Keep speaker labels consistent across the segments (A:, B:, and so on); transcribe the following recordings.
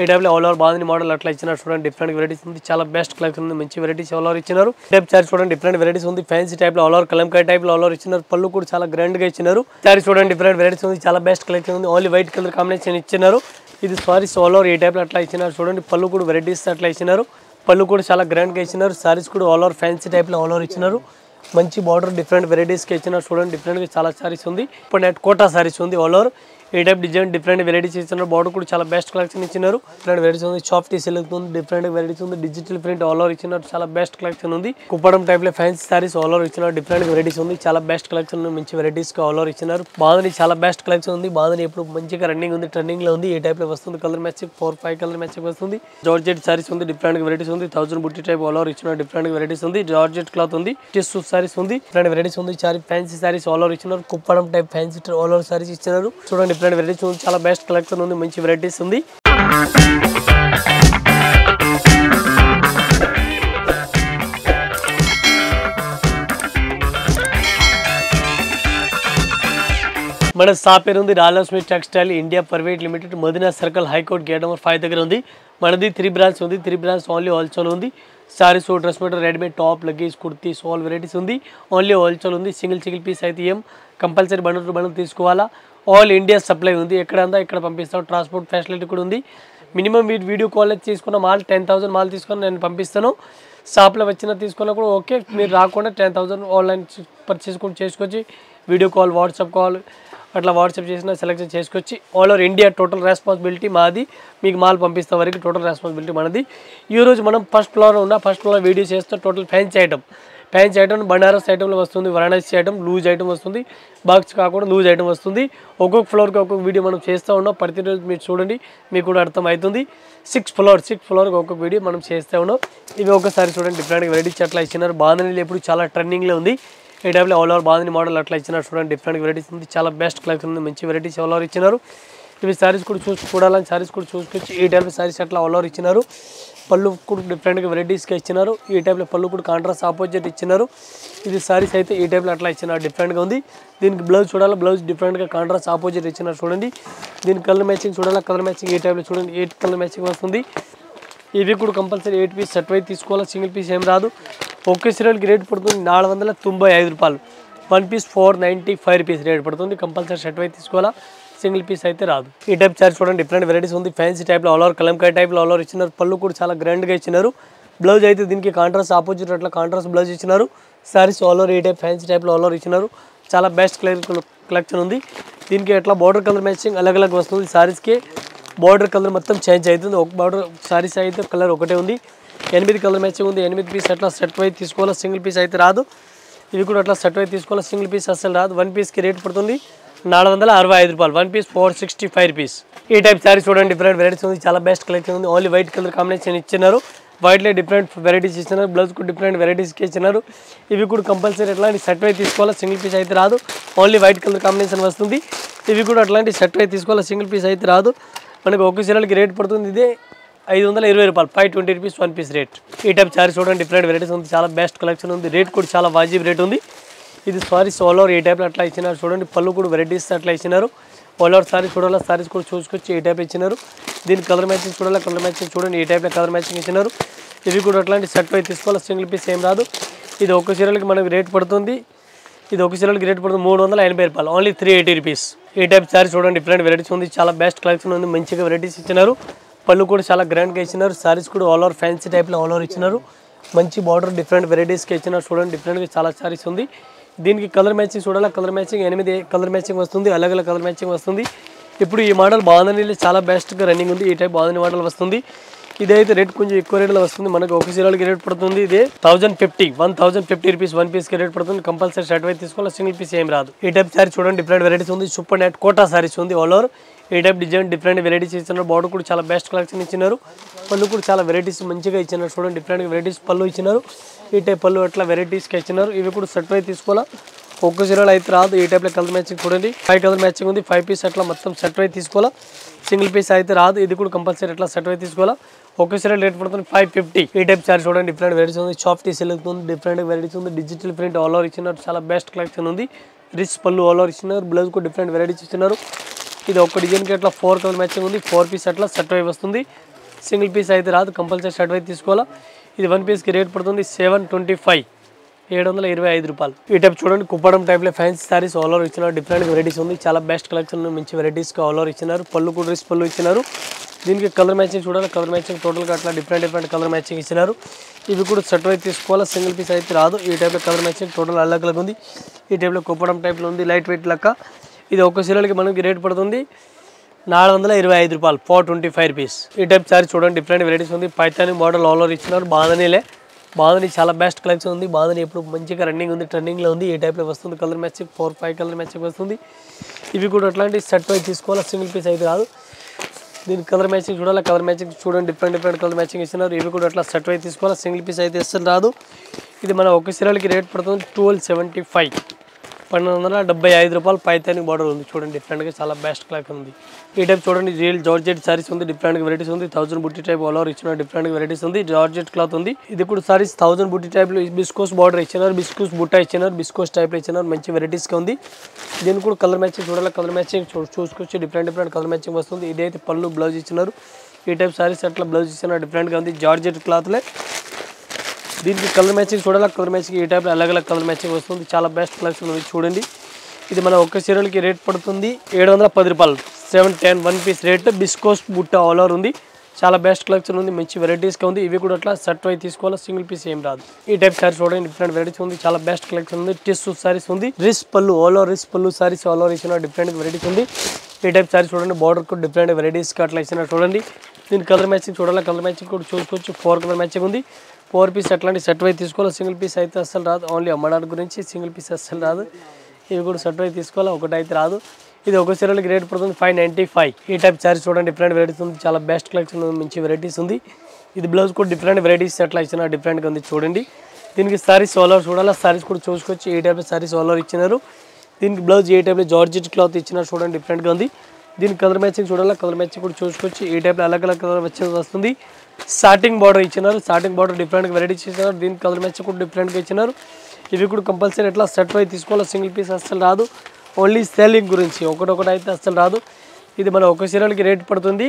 A: ఈ టైప్ లో all over బాగుంది మోడల్ అట్లా ఇచ్చినారు చూడండి డిఫరెంట్ వెరైటీస్ ఉంది చాలా బెస్ట్ కలెక్షన్ ఉంది మంచి వెరైటీస్ ఆల్ ఓవర్ ఇచ్చినారు టైప్ చార్జ్ చూడండి డిఫరెంట్ వెరైటీస్ ఉంది ఫ్యాన్సీ టైప్ లో ఆల్ ఓవర్ కలంకారీ టైప్ లో ఆల్ ఓవర్ ఇచ్చినారు పళ్ళు కూడా చాలా గ్రాండ్ గా ఇచ్చినారు చార్జ్ చూడండి డిఫరెంట్ వెరైటీస్ ఉంది చాలా బెస్ట్ కలెక్షన్ ఉంది ఓన్లీ వైట్ కలర్ కాంబినేషన్ ఇచ్చినారు ఇది సారీస్ ఆల్ ఓవర్ ఈ టైప్ లో అట్లా ఇచ్చినారు చూడండి పళ్ళు కూడా వెరైటీస్ అట్లా ఇచ్చినారు పళ్ళు కూడా చాలా గ్రాండ్ గా ఇచ్చినారు సారీస్ కూడా ఆల్ ఓవర్ ఫ్యాన్సీ టైప్ లో ఆల్ ఓవర్ ఇచ్చినారు మంచి బార్డర్ డిఫరెంట్ వెరైటీస్ కి ఇచ్చినారు చూడండి డిఫరెంట్ గా చాలా సారీస్ ఉంది ఇప్పుడు నెట్ కోటా సారీస్ ఉంది ఆల్ ఓవర్ ఈ టైప్ డిజైన్ డిఫరెంట్ వెరైటీస్ ఇచ్చినారు బార్డర్ కూడా చాలా బెస్ట్ కలెక్షన్ ఇచ్చినారు డిఫరెంట్ వెరైటీస్ ఉంది సాఫ్ట్ సిల్క్ ఉంది డిఫరెంట్ వెరైటీస్ ఉంది డిజిటల్ ప్రింట్ ఆల్ ఓవర్ ఇచ్చినారు చాలా బెస్ట్ కలెక్షన్ ఉంది కుప్పడం టైప్ లో ఫ్యాన్సీ సారీస్ ఆల్ ఓవర్ ఇచ్చినారు డిఫరెంట్ వెరైటీస్ ఉంది చాలా బెస్ట్ కలెక్షన్ ఉంది మంచి వెరైటీస్ కి ఆల్ ఓవర్ ఇచ్చినారు బాగుంది చాలా బెస్ట్ కలెక్షన్ ఉంది బాగుంది ఇప్పుడు మంచిగా రన్నింగ్ ఉంది ట్రెండింగ్ లో ఉంది ఈ టైప్ లో వస్తుంది కలర్ మ్యాచింగ్ 4-5 కలర్ మ్యాచింగ్ వస్తుంది జార్జెట్ సారీస్ ఉంది డిఫరెంట్ వెరైటీస్ ఉంది 1000 బుట్టి టైప్ ఆల్ ఓవర్ ఇచ్చినారు డిఫరెంట్ వెరైటీస్ ఉంది జార్జెట్ క్లాత్ ఉంది టిష్యూ సారీస్ ఉంది డిఫరెంట్ వెరైటీస్ ఉంది చాలా ఫ్యాన్సీ సారీస్ ఆల్ ఓవర్ ఇచ్చినారు Kuppadam type fancy all over saris ఇచ్చినారు చూడండి డిఫరెంట్ వెరైటీస్ ఉంది చాలా బెస్ట్ కలెక్షన్ ఉంది మంచి వెరైటీస్ ఉంది మన షాప్ పేరు ఉంది Rajalakshmi textile India private limited Madina circle high court gate number 5 దగ్గర ఉంది మనది 3 బ్రాంచ్ ఉంది 3 బ్రాంచ్ ఓన్లీ హోల్సేల్ ఉంది saris dress material readymade top luggage kurtis all varieties ఉంది ఓన్లీ హోల్సేల్ ఉంది సింగిల్ పీస్ అయితే ఏం కంపల్సరీ బండలు తీసుకోవాలా ఆల్ ఇండియా సప్లై ఉంది ఎక్కడంతా ఇక్కడ పంపిస్తాం ట్రాన్స్పోర్ట్ ఫెసిలిటీ కూడా ఉంది మినిమం వీడియో కాల్ తీసుకున్న మాల్ 10,000 మాల్ తీసుకొని నేను పంపిస్తాను షాప్లో వచ్చిన తీసుకున్నా కూడా ఓకే మీరు రాకుండా 10,000 ఆన్లైన్ పర్చేస్ కూడా చేసుకొచ్చి వీడియో కాల్ వాట్సాప్ కాల్ అట్లా వాట్సాప్ చేసిన సెలెక్షన్ చేసుకొచ్చి all over India total responsibility మాది మీకు మాల్ పంపిస్తే వరకు టోటల్ రెస్పాన్సిబిలిటీ మనది ఈరోజు మనం ఫస్ట్ ఫ్లోర్ వీడియో చేస్తే టోటల్ ఫ్యాన్సీ ఐటమ్ బనారస్ ఐటమ్లో వస్తుంది వారణాసి ఐటమ్ లూజ్ ఐటమ్ వస్తుంది బాక్స్ కాకుండా లూజ్ ఐటమ్ వస్తుంది ఒక్కొక్క ఫ్లోర్కి ఒక్కొక్క వీడియో మనం చేస్తూ ఉన్నాం ప్రతిరోజు మీరు చూడండి మీకు కూడా అర్థం అవుతుంది 6 ఫ్లోర్కి ఒక్కొక్క వీడియో మనం చేస్తూ ఉన్నాం ఇవి ఒకసారి చూడండి డిఫరెంట్ వెరైటీస్ అట్లా ఇచ్చినారు బాంధనీలు ఎప్పుడు చాలా ట్రెండింగ్లో ఉంది ఈ టైప్లో ఆల్ ఓవర్ బాగుంది మోడల్ అట్లా ఇచ్చినారు చూడండి డిఫరెంట్ వెరైటీస్ ఉంది చాలా బెస్ట్ కలెక్షన్ ఉంది మంచి వెరైటీస్ ఆల్ ఓవర్ ఇచ్చినారు ఇవి సారీస్ కూడా చూడాలని సారీస్ కూడా చూసుకొచ్చి ఈ టైప్ సారీస్ అట్లా ఆల్ ఓవర్ ఇచ్చినారు పళ్ళు కూడా డిఫరెంట్గా వెరైటీస్గా ఇచ్చినారు ఈ టైప్లో పళ్ళు కూడా కాంట్రాస్ట్ ఆపోజిట్ ఇచ్చినారు ఇది సారీస్ అయితే ఈ టైప్లో అట్లా ఇచ్చినారు డిఫరెంట్గా ఉంది దీనికి బ్లౌజ్ చూడాలి బ్లౌజ్ డిఫరెంట్గా కాంట్రాస్ట్ ఆపోజిట్ ఇచ్చినారు చూడండి దీనికి కలర్ మ్యాచింగ్ చూడాలి కలర్ మ్యాచింగ్ ఈ టైప్లో చూడండి 8 కలర్ మ్యాచింగ్ వస్తుంది ఇవి కూడా కంపల్సరీ 8 పీస్ సెట్ అయితే తీసుకోవాలి సింగిల్ పీస్ ఏం రాదు ఒకే సీరియల్కి రేట్ పడుతుంది 495 రూపాయలు 1 పీస్ 495 రూపీస్ రేట్ పడుతుంది కంపల్సరీ సెట్ అయితే తీసుకోవాలా సింగిల్ పీస్ అయితే రాదు ఈ టైప్ చార్జ్ చూడండి డిఫరెంట్ వెరైటీస్ ఉంది ఫ్యాన్సీ టైప్లో ఆల్ ఓవర్ కలంకారీ టైప్లో ఆల్ ఓవర్ ఇచ్చినారు పళ్ళు కూడా చాలా గ్రాండ్గా ఇచ్చినారు బ్లౌజ్ అయితే దీనికి కాంట్రాస్ట్ ఆపోజిట్ అట్లా కాంట్రాస్ట్ బ్లౌజ్ ఇచ్చినారు సారీస్ ఆల్ ఓవర్ ఈ టైప్ ఫ్యాన్సీ టైప్లో ఆల్ ఓవర్ ఇచ్చినారు చాలా బెస్ట్ కలెక్షన్ ఉంది దీనికి ఎట్లా బార్డర్ కలర్ మ్యాచింగ్ అలగ్ వస్తుంది సారీస్కి బార్డర్ కలర్ మొత్తం చేంజ్ అవుతుంది ఒక బార్డర్ సారీస్ అయితే కలర్ ఒకటే ఉంది 8 కలర్ మ్యాచింగ్ ఉంది 8 పీస్ అట్లా సెట్ అయితే తీసుకోవాలి సింగిల్ పీస్ అయితే రాదు ఇవి కూడా అట్లా సెట్ అయితే తీసుకోవాలి సింగిల్ పీస్ అసలు రాదు 1 పీస్కి రేట్ పడుతుంది 465 రూపాయలు 1 పీస్ 465 రూపీస్ ఈ టైప్ సారీస్ చూడండి డిఫరెంట్ వెరైటీస్ ఉంది చాలా బెస్ట్ కలెక్షన్ ఉంది ఓన్లీ వైట్ కలర్ కాంబినేషన్ ఇచ్చినారు వైట్లో డిఫరెంట్ వెరైటీస్ ఇచ్చినారు బ్లౌజ్ కూడా డిఫరెంట్ వెరైటీస్కి ఇచ్చినారు ఇవి కూడా కంపల్సరీ అట్లాంటి సెట్ అయితే తీసుకోవాలి సింగిల్ పీస్ అయితే రాదు ఓన్లీ వైట్ కలర్ కాంబినేషన్ వస్తుంది ఇవి కూడా అట్లాంటి సెట్ అయితే తీసుకోవాలి సింగిల్ పీస్ అయితే రాదు మనకు ఒక సీరియల్కి రేట్ పడుతుంది ఇదే 520 రూపాయలు 520 రూపీస్ 1 పీస్ రేట్ ఈ టైప్ సారీస్ చూడండి డిఫరెంట్ వెరైటీస్ ఉంది చాలా బెస్ట్ కలెక్షన్ ఉంది రేట్ కూడా చాలా వాజిబ్ రేట్ ఉంది ఇది సారీస్ ఆల్ ఓవర్ ఈ టైప్లో అట్లా ఇచ్చినారు చూడండి పళ్ళు కూడా వెరైటీస్ అట్లా ఇచ్చినారు ఆల్ ఓవర్ సారీస్ చూడాలి సారీస్ కూడా చూసుకొచ్చి ఈ టైప్ ఇచ్చినారు దీని కలర్ మ్యాచింగ్ చూడాలి కలర్ మ్యాచింగ్ చూడండి ఈ టైప్లో కలర్ మ్యాచింగ్ ఇచ్చినారు ఇవి కూడా అట్లాంటి సెట్ అయితే తీసుకోవాలి సింగిల్ పీస్ ఏం రాదు ఇది ఒక సీరియల్కి మనకు రేట్ పడుతుంది ఇది ఒక సీరియల్కి రేట్ పడుతుంది 380 రూపాయలు ఓన్లీ 380 రూపీస్ ఈ టైప్ సారీస్ చూడండి డిఫరెంట్ వెరైటీస్ ఉంది చాలా బెస్ట్ కలెక్షన్ ఉంది మంచిగా వెరైటీస్ ఇచ్చినారు పళ్ళు కూడా చాలా గ్రాండ్గా ఇచ్చినారు సారీస్ కూడా ఆల్ ఓవర్ ఫ్యాన్సీ టైప్లో ఆల్ ఓవర్ ఇచ్చినారు మంచి బార్డర్ డిఫరెంట్ వెరైటీస్కి ఇచ్చినారు చూడండి డిఫరెంట్గా చాలా సారీస్ ఉంది దీనికి కలర్ మ్యాచింగ్ చూడాలి కలర్ మ్యాచింగ్ 8 కలర్ మ్యాచింగ్ వస్తుంది అలగ్ కలర్ మ్యాచింగ్ వస్తుంది ఇప్పుడు ఈ మోడల్ బాంధనీలో చాలా బెస్ట్గా రన్నింగ్ ఉంది ఈ టైప్ బాంధనీ మోడల్ వస్తుంది ఇదైతే రేట్ కొంచెం ఎక్కువ రేట్లో వస్తుంది మనకు ఒక సీరియల్కి రేట్ పడుతుంది ఇదే 1050 రూపీస్ 1 పీస్కి రేట్ పడుతుంది కంపల్సరీ షర్ట్ అయితే తీసుకోవాలి సింగిల్ పీస్ ఏం రాదు ఈ టైప్ సారీ చూడండి డిఫరెంట్ వెరైటీస్ ఉంది సూపర్ నెట్ కోటా సారీస్ ఉంది ఆల్ ఓవర్ ఈ టైప్ డిజైన్ డిఫరెంట్ వెరైటీస్ ఇచ్చినారు బార్డర్ కూడా చాలా బెస్ట్ కలెక్షన్ ఇచ్చినారు పళ్ళు కూడా చాలా వెరైటీస్ మంచిగా ఇచ్చినారు చూడండి డిఫరెంట్ వెరైటీస్ పళ్ళు ఇచ్చినారు ఈ టైప్ పళ్ళు అట్లా వెరైటీస్కి ఇచ్చినారు ఇవి కూడా సెట్ అయితే తీసుకోవాలా ఒక్క సీరియల్ అయితే రాదు ఈ టైప్లో కలర్ మ్యాచింగ్ చూడండి 5 కలర్ మ్యాచింగ్ ఉంది 5 పీస్ అట్లా మొత్తం సెట్ అయితే తీసుకోవాలా సింగిల్ పీస్ అయితే రాదు ఇది కూడా కంపల్సరీ అట్లా సెట్ అయితే తీసుకోవాలా ఒక్క సీరియల్ రేట్ పడుతుంది 550 ఈ టైప్ సారీ చూడండి డిఫరెంట్ వెరైటీస్ ఉంది సాఫ్ట్ సిల్క్ ఉంది డిఫరెంట్ వెరైటీస్ ఉంది డిజిటల్ ప్రింట్ ఆల్ ఓవర్ ఇచ్చినారు చాలా బెస్ట్ కలెక్షన్ ఉంది రిచ్ పళ్ళు ఆల్ ఓవర్ ఇచ్చినారు బ్లౌజ్ కూడా డిఫరెంట్ వెరైటీస్ ఇచ్చినారు ఇది ఒక డిజైన్కి అట్లా 4 కలర్ మ్యాచింగ్ ఉంది. 4 పీస్ అట్లా సెట్ వైపు వస్తుంది. సింగిల్ పీస్ అయితే రాదు, కంపల్సరీ సెట్ వైపు తీసుకోవాలా. ఇది 1 పీస్కి రేట్ పడుతుంది 725 725 రూపాయలు. ఈ టైప్ చూడండి కుప్పడం టైప్లో ఫ్యాన్సీ సారీస్ ఆల్ ఓవర్ ఇచ్చినారు. డిఫరెంట్ వెరైటీస్ ఉంది, చాలా బెస్ట్ కలెక్షన్ మంచి వెరైటీస్గా ఆల్ ఓవర్ ఇచ్చినారు. పళ్ళు కూడా డ్రెస్ పళ్ళు ఇచ్చినారు. దీనికి కలర్ మ్యాచింగ్ చూడాలి, కలర్ మ్యాచింగ్ టోటల్గా అట్లా డిఫరెంట్ కలర్ మ్యాచింగ్ ఇచ్చినారు. ఇవి కూడా సెట్ వైపు తీసుకోవాలా, సింగిల్ పీస్ అయితే రాదు. ఈ టైప్లో కలర్ మ్యాచింగ్ టోటల్ అలగ్ ఉంది. ఈ టైప్లో కుప్పడం టైప్లో ఉంది, లైట్ వెయిట్ లెక్క. ఇది ఒక సీరియల్కి మనకి రేట్ పడుతుంది 425 రూపాయలు, 425 రూపీస్. ఈ టైప్ సారీ చూడండి డిఫరెంట్ వెరైటీస్ ఉంది. పైతాని మోడల్ ఆల్ ఓవర్ ఇచ్చినారు. బాంధనీ చాలా బెస్ట్ కలెక్షన్ ఉంది. బాంధనీ ఎప్పుడు మంచిగా రన్నింగ్ ఉంది, ట్రెండింగ్లో ఉంది. ఈ టైప్లో వస్తుంది. కలర్ మ్యాచింగ్ 4-5 కలర్ మ్యాచింగ్ వస్తుంది. ఇవి కూడా అట్లాంటి సెట్ వైజ్ తీసుకోవాలి, సింగిల్ పీస్ అయితే రాదు. దీనికి కలర్ మ్యాచింగ్ చూడాలి, కలర్ మ్యాచింగ్ చూడండి డిఫరెంట్ కలర్ మ్యాచింగ్ ఇస్తున్నారు. ఇవి కూడా అట్లా సెట్ వైజ్ తీసుకోవాలి, సింగిల్ పీస్ అయితే అస్సలు రాదు. ఇది మన ఒక సీరియల్కి రేట్ పడుతుంది 1275 1275 రూపాయలు. పైతాని బార్డర్ ఉంది చూడండి, డిఫరెంట్గా చాలా బెస్ట్ కలెక్షన్ ఉంది. ఈ టైప్ చూడండి రియల్ జార్జెట్ సారీస్ ఉంది, డిఫరెంట్ వెరైటీస్ ఉంది. 1000 బుట్టి టైప్ ఆల్ ఓవర్ ఇచ్చిన డిఫరెంట్ వెరైటీస్ ఉంది. జార్జెట్ క్లాత్ ఉంది. ఇది కూడా సారీస్ 1000 బుట్టి టైప్లో బిస్కోస్ బార్డర్ ఇచ్చినారు, బిస్కోస్ బుట్ట ఇచ్చినారు, బిస్కోస్ టైప్లో ఇచ్చినారు. మంచి వెరైటీస్గా ఉంది. దీనికి కూడా కలర్ మ్యాచింగ్ చూడాలి, కలర్ మ్యాచింగ్ చూసుకొచ్చి డిఫరెంట్ కలర్ మ్యాచింగ్ వస్తుంది. ఇదైతే పళ్ళు బ్లౌజ్ ఇచ్చినారు. ఈ టైప్ సారీస్ అట్లా బ్లౌజ్ ఇచ్చినారు, డిఫరెంట్గా ఉంది. జార్జెట్ క్లాత్లే. దీనికి కలర్ మ్యాచింగ్ చూడాలి, కలర్ మ్యాచింగ్ ఈ టైప్లో అలగ్ కలర్ మ్యాచింగ్ వస్తుంది. చాలా బెస్ట్ కలెక్షన్ ఉంది చూడండి. ఇది మన ఒక్క సీరియల్కి రేట్ పడుతుంది 710 రూపాయలు, 710 1 పీస్ రేట్. బిస్కోస్ బుట్ట ఆల్ ఓవర్ ఉంది. చాలా బెస్ట్ కలెక్షన్ ఉంది, మంచి వెరైటీస్గా ఉంది. ఇవి కూడా అట్లా సెట్ వైజ్ తీసుకోవాలి, సింగిల్ పీస్ ఏం రాదు. ఈ టైప్ సారీస్ చూడండి డిఫరెంట్ వెరైటీస్ ఉంది, చాలా బెస్ట్ కలెక్షన్ ఉంది. టిష్యూ సారీస్ ఉంది, రిస్ పళ్ళు ఆల్ ఓవర్ రిస్ పళ్ళు సారీస్ ఆల్ ఓవర్ ఇచ్చిన డిఫరెంట్ వెరైటీస్ ఉంది. ఈ టైప్ సారీస్ చూడండి బార్డర్ కూడా డిఫరెంట్ వెరైటీస్గా అట్లా ఇచ్చిన చూడండి. దీని కలర్ మ్యాచింగ్ చూడాలి, కలర్ మ్యాచింగ్ కూడా చూసుకోవచ్చు. 4 కలర్ మ్యాచింగ్ ఉంది. 4 పీస్ అట్లాంటి సెట్ వైజ్ తీసుకోవాలి, సింగిల్ పీస్ అయితే అస్సలు రాదు. ఓన్లీ అమ్మడానికి గురించి సింగిల్ పీస్ అస్సలు రాదు. ఇవి కూడా సెట్ వైజ్ తీసుకోవాలి, ఒకటి అయితే రాదు. ఇది ఒక సీరియల్కి రేట్ పడుతుంది 595. ఈ టైప్ సారీస్ చూడండి డిఫరెంట్ వెరైటీస్ ఉంది, చాలా బెస్ట్ కలెక్షన్ ఉంది, మంచి వెరైటీస్ ఉంది. ఇది బ్లౌజ్ కూడా డిఫరెంట్ వెరైటీస్ అట్లా ఇచ్చిన డిఫరెంట్గా ఉంది చూడండి. దీనికి సారీస్ ఆల్ ఓవర్ చూడాలి, సారీస్ కూడా చూసుకొచ్చి ఈ టైప్ సారీస్ ఆల్ ఓవర్ ఇచ్చినారు. దీనికి బ్లౌజ్ ఏ టైప్లో జార్జెట్ క్లాత్ ఇచ్చినారు చూడండి, డిఫరెంట్గా ఉంది. దీనికి కలర్ మ్యాచింగ్ చూడాలి, కలర్ మ్యాచింగ్ కూడా చూసుకొచ్చి ఈ టైప్లో అలగ్ కలర్ వస్తుంది. స్టార్టింగ్ బార్డర్ ఇచ్చినారు, స్టార్టింగ్ బార్డర్ డిఫరెంట్గా వెరైటీస్ ఇచ్చినారు. దీనికి కలర్ మ్యాచింగ్ కూడా డిఫరెంట్గా ఇచ్చినారు. ఇవి కూడా కంపల్సరీ ఎట్లా సెట్ వైజ్ తీసుకోవాలి, సింగిల్ పీస్ అస్సలు రాదు. ఓన్లీ సెల్లింగ్ గురించి ఒకటొకటి అయితే అస్సలు రాదు. ఇది మన ఒక సీరియల్కి రేట్ పడుతుంది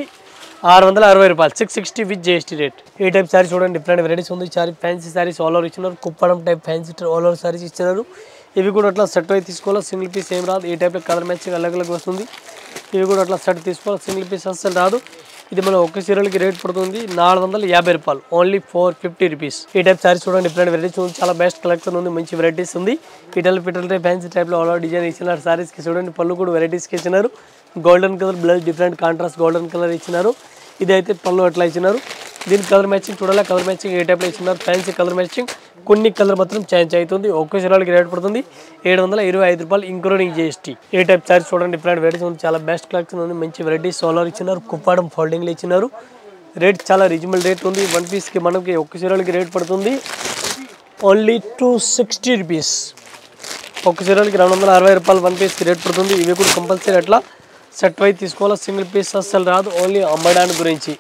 A: 660 రూపాయలు, 660 విత్ జిఎస్టీ రేట్. ఈ టైప్ సారీస్ చూడండి డిఫరెంట్ వెరైటీస్ ఉంది. ఫ్యాన్సీ సారీస్ ఆల్ ఓవర్ ఇచ్చినారు. Kuppadam type fancy all over saris ఇచ్చినారు. ఇవి కూడా అట్లా సెట్ వైజ్ తీసుకోవాలి, సింగిల్ పీస్ ఏం రాదు. ఈ టైప్లో కలర్ మ్యాచింగ్ అలగ్ వస్తుంది. ఇవి కూడా అట్లా సెట్ తీసుకోవాలి, సింగిల్ పీస్ అస్సలు రాదు. ఇది మన ఒక సీరియల్కి రేట్ పడుతుంది 450 రూపాయలు, ఓన్లీ 450 రూపీస్. ఈ టైప్ సారీస్ చూడండి డిఫరెంట్ వెరైటీస్ ఉంది, చాలా బెస్ట్ కలెక్షన్ ఉంది, మంచి వెరైటీస్ ఉంది. పిటల్ టైప్ ఫ్యాన్సీ టైప్లో ఆల్ డిజైన్ ఇచ్చినారు. సారీస్కి చూడండి పళ్ళు కూడా వెరైటీస్కి ఇచ్చినారు. Golden colour blouse different contrast golden colour ఇచ్చినారు. ఇదైతే పళ్ళు అట్లా ఇచ్చినారు. దీనికి కలర్ మ్యాచింగ్ చూడాలి, కలర్ మ్యాచింగ్ ఏ టైప్లో ఇచ్చినారు. ఫ్యాన్సీ కలర్ మ్యాచింగ్ కొన్ని కలర్ మాత్రం చేంజ్ అవుతుంది. ఒక్క సీరియల్కి రేట్ పడుతుంది 725 రూపాయలు, ఇంక్లూడింగ్ జిఎస్టీ. ఏ టైప్ సారీస్ చూడండి డిఫరెంట్ వెరైటీస్ ఉంది, చాలా బెస్ట్ కలెక్షన్ ఉంది, మంచి వెరైటీస్ ఆల్ ఓవర్ ఇచ్చినారు. కుప్పాడం ఫోల్డింగ్లో ఇచ్చినారు. రేట్ చాలా రీజనబుల్ రేట్ ఉంది. 1 పీస్కి మనకి ఒక్క సీరియల్కి రేట్ పడుతుంది ఓన్లీ 260 రూపీస్. ఒక్క సీరియల్కి 260 రూపాయలు 1 పీస్కి రేట్ పడుతుంది. ఇవి కూడా కంపల్సరీ అట్లా సెట్ వైజ్ తీసుకోవాలి, సింగిల్ పీస్ అస్సలు రాదు. ఓన్లీ అమ్మడానికి గురించి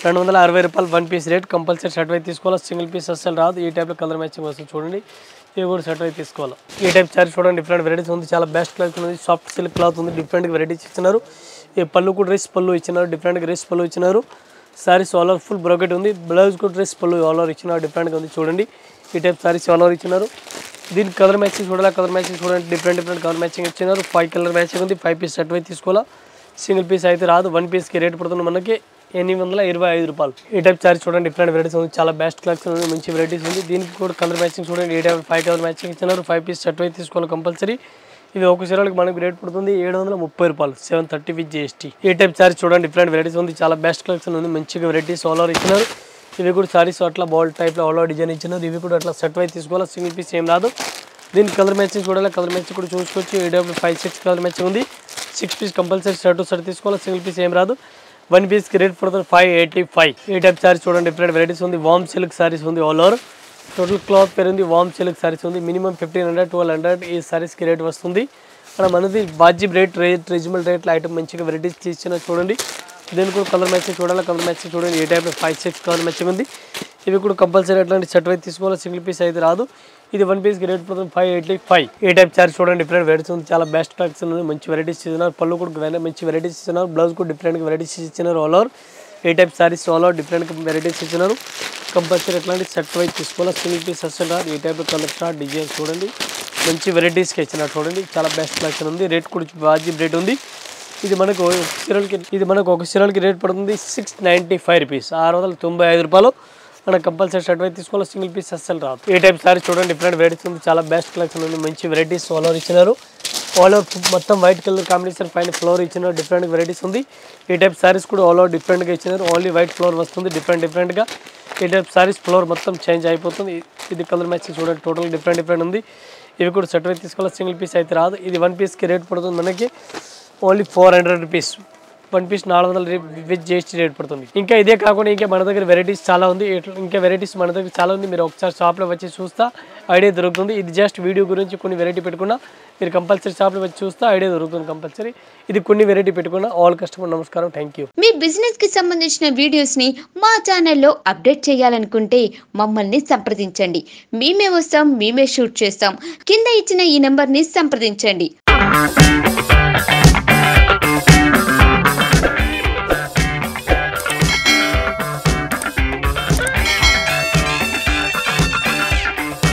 A: 260 రూపాయలు 1 piece rate, compulsory set wise తీసుకోవాలి, సింగిల్ పీస్ అస్సలు రాదు. ఈ టైప్లో కలర్ మ్యాచింగ్ వస్తుంది చూడండి. ఇవి కూడా సెట్ వైజ్ తీసుకోవాలి. ఈ టైప్ సారీ చూడండి డిఫరెంట్ వెరైటీస్ ఉంది, చాలా బెస్ట్ కలెక్షన్ ఉంది. సాఫ్ట్ సిల్క్ క్లాత్ ఉంది, డిఫరెంట్ వెరైటీస్ ఇచ్చినారు. ఈ పళ్ళు కూడా డ్రెస్ పళ్ళు ఇచ్చినారు, డిఫరెంట్గా డ్రెస్ పళ్ళు ఇచ్చినారు. Saris all over full brocade ఉంది. బ్లౌజ్ కూడా డ్రెస్ పళ్ళు ఆల్ ఓవర్ ఇచ్చినారు, డిఫరెంట్గా ఉంది చూడండి. ఈ టైప్ సారీస్ ఆల్ ఓవర్ ఇచ్చినారు. దీనికి కలర్ మ్యాచింగ్ చూడాలి, కలర్ మ్యాచింగ్ చూడండి డిఫరెంట్ కలర్ మ్యాచింగ్ ఇచ్చినారు. 5 కలర్ మ్యాచింగ్ ఉంది. 5 పీస్ సెట్ వైజ్ తీసుకోవాలా, సింగిల్ పీస్ అయితే రాదు. 1 పీస్కి రేట్ పడుతుంది మనకి 825 రూపాయలు. ఈ టైప్ సారీ చూడండి డిఫరెంట్ వెరైటీస్ ఉంది, చాలా బెస్ట్ కలెక్షన్ ఉంది, మంచి వెరైటీస్ ఉంది. దీనికి కూడా కలర్ మ్యాచింగ్ చూడండి. ఈ టైప్ 5 కలర్ మ్యాచింగ్ ఇచ్చినారు. 5 పీస్ సెట్ వైజ్ తీసుకోవాలి కంపల్సరీ. ఇవి ఒక సీరియల్కి మనకి రేట్ పడుతుంది 730 రూపాయలు, 730 విత్ జిఎస్టీ. ఈ టైప్ సారీస్ చూడండి డిఫరెంట్ వెరైటీస్ ఉంది, చాలా బెస్ట్ కలెక్షన్ ఉంది, మంచిగా వెరైటీస్ ఆల్ ఓవర్ ఇచ్చినారు. ఇవి కూడా సారీస్ అట్లా బాల్ టైప్లో ఆల్ ఓవర్ డిజైన్ ఇచ్చినారు. ఇవి కూడా అట్లా సెట్ వైజ్ తీసుకోవాలి, సింగిల్ పీస్ ఏం రాదు. దీనికి కలర్ మ్యాచింగ్ చూడాలి, కలర్ మ్యాచింగ్ కూడా చూసుకోవచ్చు. ఈ టైప్ 5-6 కలర్ మ్యాచింగ్ ఉంది. 6 piece compulsory set to set తీసుకోవాలి, సింగిల్ పీస్ ఏం రాదు. 1 పీస్కి రేట్ పడుతుంది 585. ఈ టైప్ సారీస్ చూడండి డిఫరెంట్ వెరైటీస్ ఉంది. వామ్ సిల్క్ సారీస్ ఉంది ఆల్ ఓవర్. టోటల్ క్లాత్ పేరు ఉంది వామ్ సిల్క్ సారీస్ ఉంది. మినిమం 1500-1200 ఈ సారీస్కి రేట్ వస్తుంది. అక్కడ మనది వాజిబ్ రేట్ రీజనబుల్ రేట్లో ఐటమ్ మంచిగా వెరైటీస్ తీసిన చూడండి. దీనికి కూడా కలర్ మ్యాచింగ్ చూడాలి, కలర్ మ్యాచింగ్ చూడండి. ఈ టైప్లో 5-6 కలర్ మ్యాచింగ్ ఉంది. ఇవి కూడా కంపల్సరీ అట్లాంటి సెట్ అయితే తీసుకోవాలి, సింగిల్ పీస్ అయితే రాదు. ఇది 1 పీస్కి రేట్ పడుతుంది 585. ఏ టైప్ చార్జ్ చూడండి, డిఫరెంట్ వెరైటీస్ ఉంది, చాలా బెస్ట్ కలెక్షన్ ఉంది, మంచి వెరైటీస్ ఇస్తున్నారు. పళ్ళు కూడా మంచి వెరైటీస్ ఇస్తున్నారు, బ్లౌజ్ కూడా డిఫరెంట్గా వెరైటీస్ ఇచ్చినారు. All over a type saris all over different varieties ఇచ్చినారు. కంపల్సరీ అట్లాంటి సెట్ అయితే తీసుకోవాలి, సింగిల్ పీస్ అసలు రాదు. ఈ టైప్ కలర్ స్టార్ డిజైన్ చూడండి, మంచి వెరైటీస్కి ఇచ్చినారు చూడండి, చాలా బెస్ట్ కలెక్షన్ ఉంది. రేట్ కూడా వాజిబ్ రేట్ ఉంది. ఇది మనకు ఒక చీరలకి రేట్ పడుతుంది 695 రూపీస్, 695 రూపాయలు. మనకు కంపల్సరీ షర్ట్ అయితే తీసుకోవాలి, సింగిల్ పీస్ అస్సలు రాదు. ఏ టైప్ సారీ చూడండి, డిఫరెంట్ వెరైటీస్ ఉంది, చాలా బెస్ట్ కలెక్షన్ ఉంది, మంచి వెరైటీస్ ఆల్ ఓవర్ ఇచ్చినారు. ఆల్ ఓవర్ మొత్తం వైట్ కలర్ కాంబినేషన్ పైన ఫ్లోర్ ఇచ్చినారు, డిఫరెంట్ వెరైటీస్ ఉంది. ఈ టైప్ సారీస్ కూడా ఆల్ ఓవర్ డిఫరెంట్గా ఇచ్చినారు, ఓన్లీ వైట్ ఫ్లోర్ వస్తుంది డిఫరెంట్గా. ఈ టైప్ సారీస్ ఫ్లోర్ మొత్తం చేంజ్ అయిపోతుంది. ఇది కలర్ మ్యాచింగ్ చూడండి, టోటల్ డిఫరెంట్ ఉంది. ఇవి కూడా సెట్ అయితే తీసుకోవాలి, సింగిల్ పీస్ అయితే రాదు. ఇది 1 పీస్కి రేట్ పడుతుంది మనకి only 400 rupees. 1 piece 400 with GST rate పడుతుంది. ఇంకా ఇదే కాకుండా ఇంకా మన దగ్గర వెరైటీస్ చాలా ఉంది, ఇంకా వెరైటీస్ మన దగ్గర చాలా ఉంది. మీరు ఒకసారి షాప్లో వచ్చి చూస్తా ఐడియా దొరుకుతుంది. ఇది జస్ట్ వీడియో గురించి కొన్ని వెరైటీ పెట్టుకున్నా, మీరు కంపల్సరీ షాప్లో వచ్చి చూస్తా ఐడియా దొరుకుతుంది కంపల్సరీ. ఇది కొన్ని వెరైటీ పెట్టుకున్నా. ఆల్ కస్టమర్ నమస్కారం, థ్యాంక్ యూ.
B: మీ బిజినెస్ కి సంబంధించిన వీడియోస్ ని మా ఛానల్లో అప్డేట్ చేయాలనుకుంటే మమ్మల్ని సంప్రదించండి. మేమే వస్తాం, మేమే షూట్ చేస్తాం. కింద ఇచ్చిన ఈ నెంబర్ ని సంప్రదించండి.